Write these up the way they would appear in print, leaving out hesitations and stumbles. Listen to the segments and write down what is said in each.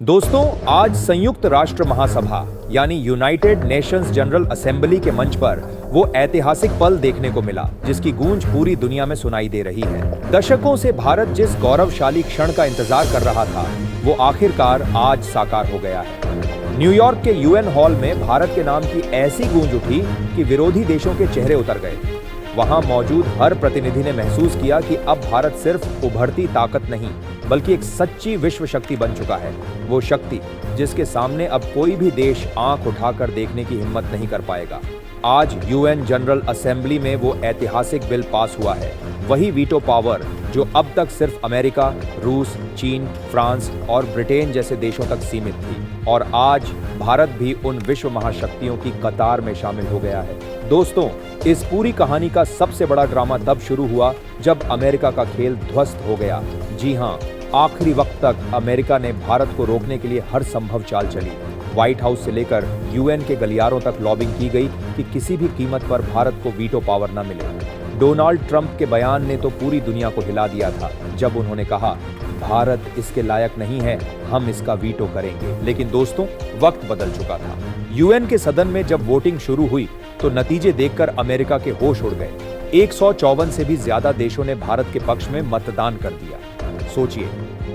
दोस्तों, आज संयुक्त राष्ट्र महासभा यानी यूनाइटेड नेशंस जनरल असेंबली के मंच पर वो ऐतिहासिक पल देखने को मिला जिसकी गूंज पूरी दुनिया में सुनाई दे रही है। दशकों से भारत जिस गौरवशाली क्षण का इंतजार कर रहा था वो आखिरकार आज साकार हो गया है। न्यूयॉर्क के यूएन हॉल में भारत के नाम की ऐसी गूंज उठी कि विरोधी देशों के चेहरे उतर गए। वहां मौजूद हर प्रतिनिधि ने महसूस किया कि अब भारत सिर्फ उभरती ताकत नहीं बल्कि एक सच्ची विश्व शक्ति बन चुका है। वो शक्ति जिसके सामने अब कोई भी देश आंख उठाकर देखने की हिम्मत नहीं कर पाएगा। आज यूएन जनरल असेंबली में वो ऐतिहासिक बिल पास हुआ है, वही वीटो पावर जो अब तक सिर्फ अमेरिका, रूस, चीन, फ्रांस और ब्रिटेन जैसे देशों तक सीमित थी, और आज भारत भी उन विश्व महाशक्तियों की कतार में शामिल हो गया है। दोस्तों, इस पूरी कहानी का सबसे बड़ा ड्रामा तब शुरू हुआ जब अमेरिका का खेल ध्वस्त हो गया। जी हां, आखिरी वक्त तक अमेरिका ने भारत को रोकने के लिए हर संभव चाल चली। व्हाइट हाउस से लेकर यूएन के गलियारों तक लॉबिंग की गई कि किसी भी कीमत पर भारत को वीटो पावर न मिले। डोनाल्ड ट्रंप के बयान ने तो पूरी दुनिया को हिला दिया था जब उन्होंने कहा, भारत इसके लायक नहीं है, हम इसका वीटो करेंगे। लेकिन दोस्तों, वक्त बदल चुका था। यूएन के सदन में जब वोटिंग शुरू हुई तो नतीजे देखकर अमेरिका के होश उड़ गए। 154 से भी ज्यादा देशों ने भारत के पक्ष में मतदान कर दिया। सोचिए,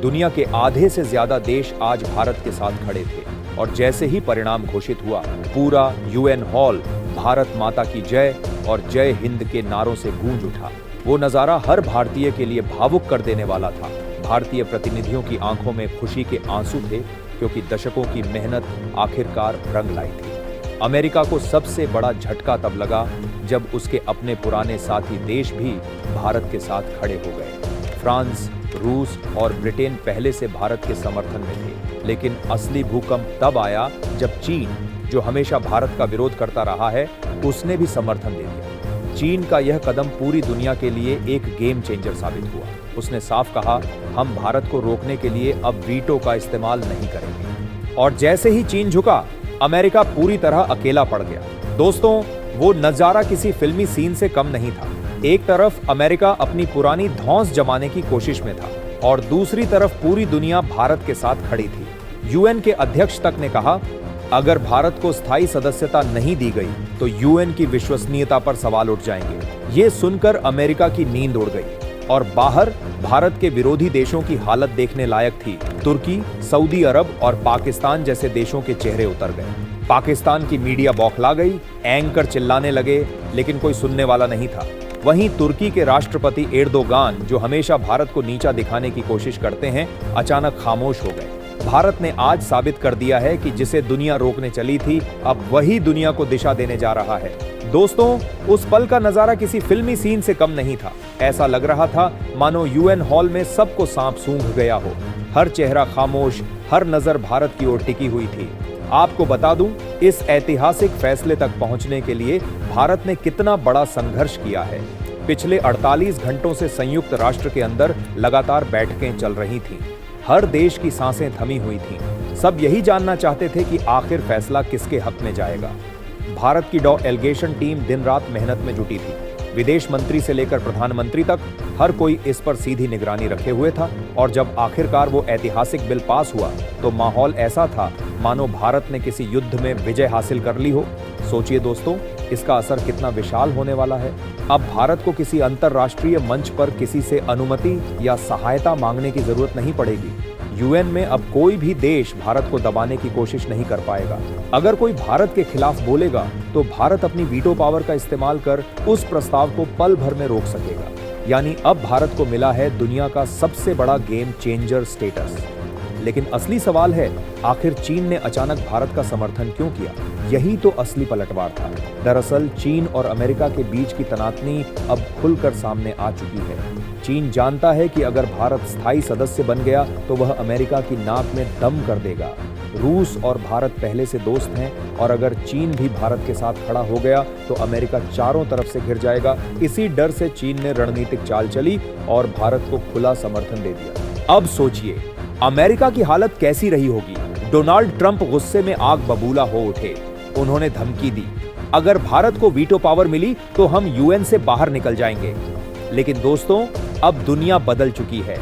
दुनिया के आधे से ज्यादा देश आज भारत के साथ खड़े थे, और जैसे ही परिणाम घोषित हुआ, पूरा यूएन हॉल भारत माता की जय और जय हिंद के नारों से गूंज उठा। वो नजारा हर भारतीय के लिए भावुक कर देने वाला था। भारतीय प्रतिनिधियों की आंखों में खुशी के आंसू थे, क्योंकि दशकों की मेहनत आखिरकार रंग लाई थी। अमेरिका को सबसे बड़ा झटका तब लगा जब उसके अपने पुराने साथी देश भी भारत के साथ खड़े हो गए। फ्रांस, रूस और ब्रिटेन पहले से भारत के समर्थन में थे, लेकिन असली भूकंप तब आया जब चीन, जो हमेशा भारत का विरोध करता रहा है, उसने भी समर्थन दे दिया। चीन का यह कदम पूरी दुनिया के लिए एक गेम चेंजर साबित हुआ। उसने साफ कहा, हम भारत को रोकने के लिए अब वीटो का इस्तेमाल नहीं करेंगे। और जैसे ही चीन झुका, अमेरिका पूरी तरह अकेला पड़ गया। दोस्तों, वो नजारा किसी फिल्मी सीन से कम नहीं था। एक तरफ अमेरिका अपनी पुरानी धौंस जमाने की कोशिश में था और दूसरी तरफ पूरी दुनिया भारत के साथ खड़ी थी। यूएन के अध्यक्ष तक ने कहा, अगर भारत को स्थायी सदस्यता नहीं दी गई तो यूएन की विश्वसनीयता पर सवाल उठ जाएंगे। ये सुनकर अमेरिका की नींद उड़ गई, और बाहर भारत के विरोधी देशों की हालत देखने लायक थी। तुर्की, सऊदी अरब और पाकिस्तान जैसे देशों के चेहरे उतर गए। पाकिस्तान की मीडिया बौखला गई, एंकर चिल्लाने लगे, लेकिन कोई सुनने वाला नहीं था। वहीं तुर्की के राष्ट्रपति एर्दोगान, जो हमेशा भारत को नीचा दिखाने की कोशिश करते हैं, अचानक खामोश हो गए। भारत ने आज साबित कर दिया है कि जिसे दुनिया रोकने चली थी, अब वही दुनिया को दिशा देने जा रहा है। दोस्तों, उस पल का नजारा किसी फिल्मी सीन से कम नहीं था। ऐसा लग रहा था मानो यूएन हॉल में सबको सांप सूंघ गया हो। हर चेहरा खामोश, हर नजर भारत की ओर टिकी हुई थी। आपको बता दूं, इस ऐतिहासिक फैसले तक पहुंचने के लिए भारत ने कितना बड़ा संघर्ष किया है। पिछले 48 घंटों से संयुक्त राष्ट्र के अंदर लगातार बैठकें चल रही थीं। हर देश की सांसें थमी हुई थीं। सब यही जानना चाहते थे कि आखिर फैसला किसके हक में जाएगा। भारत की डेलीगेशन टीम दिन रात मेहनत में जुटी थी। विदेश मंत्री से लेकर प्रधानमंत्री तक हर कोई इस पर सीधी निगरानी रखे हुए था, और जब आखिरकार वो ऐतिहासिक बिल पास हुआ तो माहौल ऐसा था मानो भारत ने किसी युद्ध में विजय हासिल कर ली हो। सोचिए दोस्तों, इसका असर कितना विशाल होने वाला है। अब भारत को किसी अंतर्राष्ट्रीय मंच पर किसी से अनुमति या सहायता मांगने की जरूरत नहीं पड़ेगी। यूएन में अब कोई भी देश भारत को दबाने की कोशिश नहीं कर पाएगा। अगर कोई भारत के खिलाफ बोलेगा तो भारत अपनी वीटो पावर का इस्तेमाल कर उस प्रस्ताव को पल भर में रोक सकेगा। यानी अब भारत को मिला है दुनिया का सबसे बड़ा गेम चेंजर स्टेटस। लेकिन असली सवाल है, आखिर चीन ने अचानक भारत का समर्थन क्यों किया? यही तो असली पलटवार था। दरअसल चीन और अमेरिका के बीच की तनातनी अब खुलकर सामने आ चुकी है। चीन जानता है कि अगर भारत स्थायी सदस्य बन गया तो वह अमेरिका की नाक में दम कर देगा। रूस और भारत पहले से दोस्त हैं, और अगर चीन भी भारत के साथ खड़ा हो गया तो अमेरिका चारों तरफ से घिर जाएगा। इसी डर से चीन ने रणनीतिक चाल चली और भारत को खुला समर्थन दे दिया। अब सोचिए, अमेरिका की हालत कैसी रही होगी। डोनाल्ड ट्रंप गुस्से में आग बबूला हो उठे। उन्होंने धमकी दी, अगर भारत को वीटो पावर मिली तो हम यूएन से बाहर निकल जाएंगे। लेकिन दोस्तों, अब दुनिया बदल चुकी है।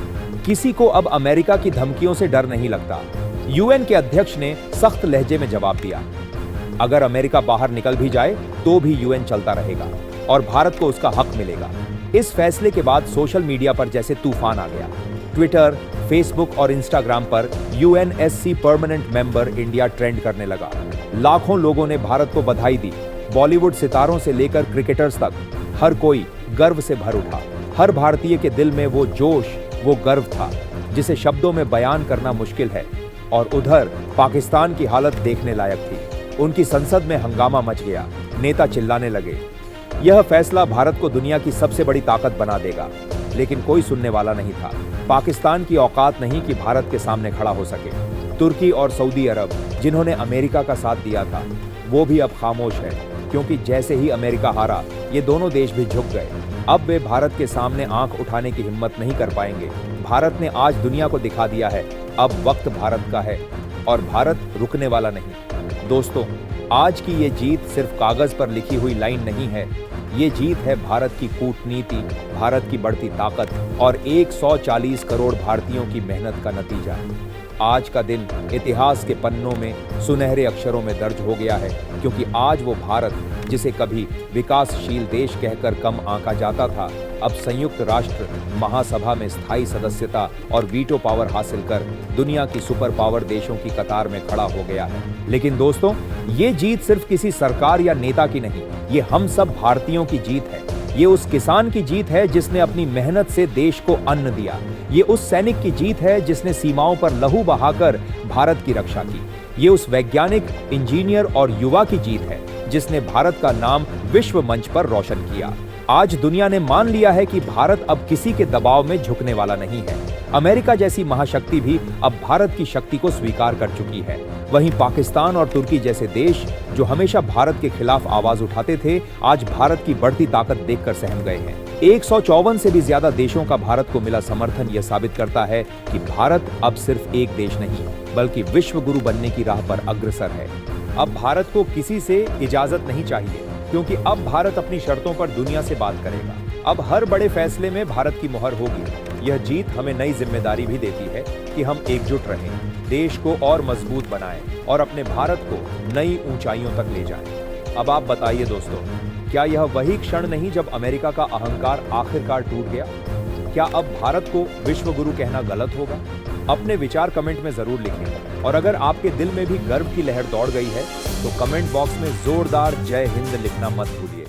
किसी को अब अमेरिका की धमकियों से डर नहीं लगता। यूएन के अध्यक्ष ने सख्त लहजे में जवाब दिया, अगर अमेरिका बाहर निकल भी जाए तो भी यूएन चलता रहेगा और भारत को उसका हक मिलेगा। इस फैसले के बाद सोशल मीडिया पर जैसे तूफान आ गया। ट्विटर, फेसबुक और इंस्टाग्राम पर UNSC permanent member India trend करने लगा। लाखों लोगों ने भारत को बधाई दी। बॉलीवुड सितारों से लेकर क्रिकेटर्स तक हर कोई गर्व से भर उठा। हर भारतीय के दिल में वो जोश, वो गर्व था जिसे शब्दों में बयान करना मुश्किल है। और उधर पाकिस्तान की हालत देखने लायक थी। उनकी संसद में हंगामा मच गया, नेता चिल्लाने लगे, यह फैसला भारत को दुनिया की सबसे बड़ी ताकत बना देगा। लेकिन कोई सुनने वाला नहीं था। पाकिस्तान की औकात नहीं कि भारत के सामने खड़ा हो सके। तुर्की और सऊदी अरब, जिन्होंने अमेरिका का साथ दिया था, वो भी अब खामोश है, क्योंकि जैसे ही अमेरिका हारा, ये दोनों देश भी झुक गए। अब वे भारत के सामने आंख उठाने की हिम्मत नहीं कर पाएंगे। भारत ने आज दुनिया को दिखा दिया है, अब वक्त भारत का है और भारत रुकने वाला नहीं। दोस्तों, आज की ये जीत सिर्फ कागज पर लिखी हुई लाइन नहीं है, ये जीत है भारत की कूटनीति, भारत की बढ़ती ताकत और 140 करोड़ भारतीयों की मेहनत का नतीजा। आज का दिन इतिहास के पन्नों में सुनहरे अक्षरों में दर्ज हो गया है, क्योंकि आज वो भारत जिसे कभी विकासशील देश कहकर कम आंका जाता था, अब संयुक्त राष्ट्र महासभा में स्थायी सदस्यता और वीटो पावर हासिल कर दुनिया की सुपर पावर देशों की कतार में खड़ा हो गया है। लेकिन दोस्तों, ये जीत सिर्फ किसी सरकार या नेता की नहीं, ये हम सब भारतीयों की जीत है। ये उस किसान की जीत है जिसने अपनी मेहनत से देश को अन्न दिया। ये उस सैनिक की जीत है जिसने सीमाओं पर लहू बहाकर भारत की रक्षा की। ये उस वैज्ञानिक, इंजीनियर और युवा की जीत है जिसने भारत का नाम विश्व मंच पर रोशन किया। आज दुनिया ने मान लिया है कि भारत अब किसी के दबाव में झुकने वाला नहीं है। अमेरिका जैसी महाशक्ति भी अब भारत की शक्ति को स्वीकार कर चुकी है। वहीं पाकिस्तान और तुर्की जैसे देश, जो हमेशा भारत के खिलाफ आवाज उठाते थे, आज भारत की बढ़ती ताकत देखकर सहम गए हैं। 154 से भी ज्यादा देशों का भारत को मिला समर्थन यह साबित करता है कि भारत अब सिर्फ एक देश नहीं, बल्कि विश्व गुरु बनने की राह पर अग्रसर है। अब भारत को किसी से इजाजत नहीं चाहिए, क्योंकि अब भारत अपनी शर्तों पर दुनिया से बात करेगा। अब हर बड़े फैसले में भारत की मुहर होगी। यह जीत हमें नई जिम्मेदारी भी देती है कि हम एकजुट रहें, देश को और मजबूत बनाएं और अपने भारत को नई ऊंचाइयों तक ले जाएं। अब आप बताइए दोस्तों, क्या यह वही क्षण नहीं जब अमेरिका का अहंकार आखिरकार टूट गया? क्या अब भारत को विश्व गुरु कहना गलत होगा? अपने विचार कमेंट में जरूर लिखें। और अगर आपके दिल में भी गर्व की लहर दौड़ गई है, तो कमेंट बॉक्स में जोरदार जय हिंद लिखना मत भूलिए।